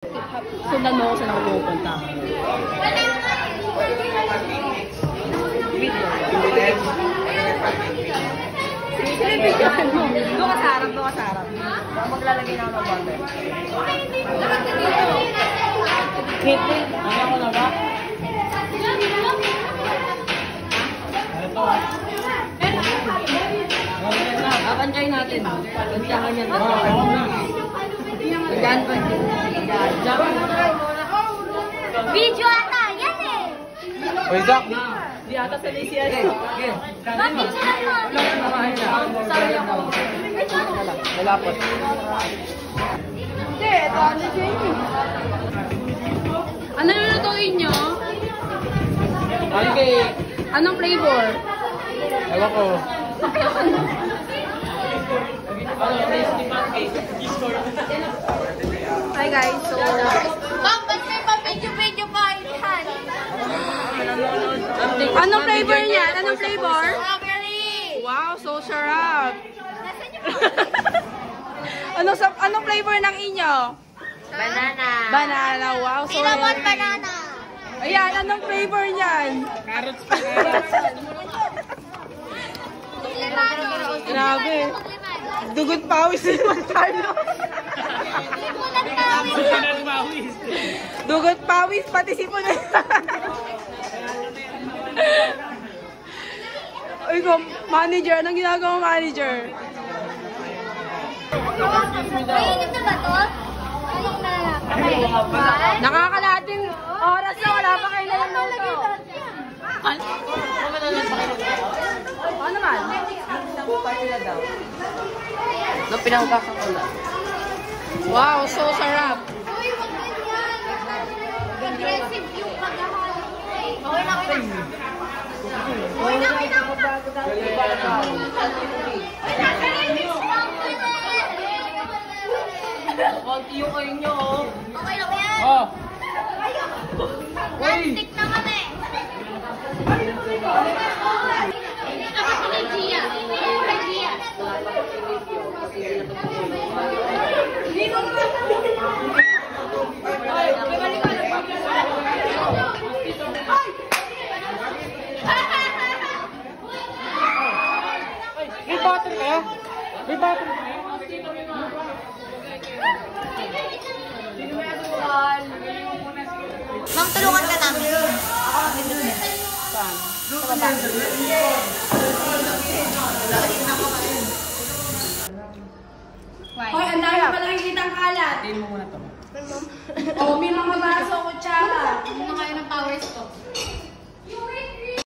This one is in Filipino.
Sundan mo ako saan ako pupunta. Doon ka sa harap, doon ka sa harap. Maglalagay na ako ng butter. Wait. Ano ako na ba? Kapantayin natin. Pantahan yan. Diyan pa. Video ata, yan eh! Uy, Doc! Di ata sa LCS. Bakit sila mo? Sabi ako. Malapot. Hindi, ito ano Jamie. Ano lulutuin nyo? Pancake! Anong flavor? Ewan ko. Hi guys, so... Ma'am, ba't may pa-video pa yan? Anong flavor niya? Anong flavor? Strawberry! Wow, so sarap! Nasaan yung Anong flavor ng inyo? Banana. Banana, wow, so... Cinnamon banana. Ayan, anong flavor niyan? Carrots pa, carrots. Grabe. Dugot pawis si Magkano. Dugot pawis, pati si Puno. Uy, manager, anong ginagawa manager? Mainit na ba to? Nakakalating oras na, wala pa kayo naluluto. Ano naman? No, pinangkakan ko lang. Wow, so sarap. Uy, wag ganyan. Aggressive yung paghahalo. Okay na, okay na. Okay na, okay na, okay na. Konti yung kayo nyo, oh. Okay lang yan. Oh! Non-stick na kami. Ako si Gia. Gia. May butter kaya? May butter kaya? Ma'am, tulungan ka namin. Ako mag-business. Saan? Sa baba. Hoy, ang dami pa nakikita ang kalat. Tingin mo muna to. Oh, may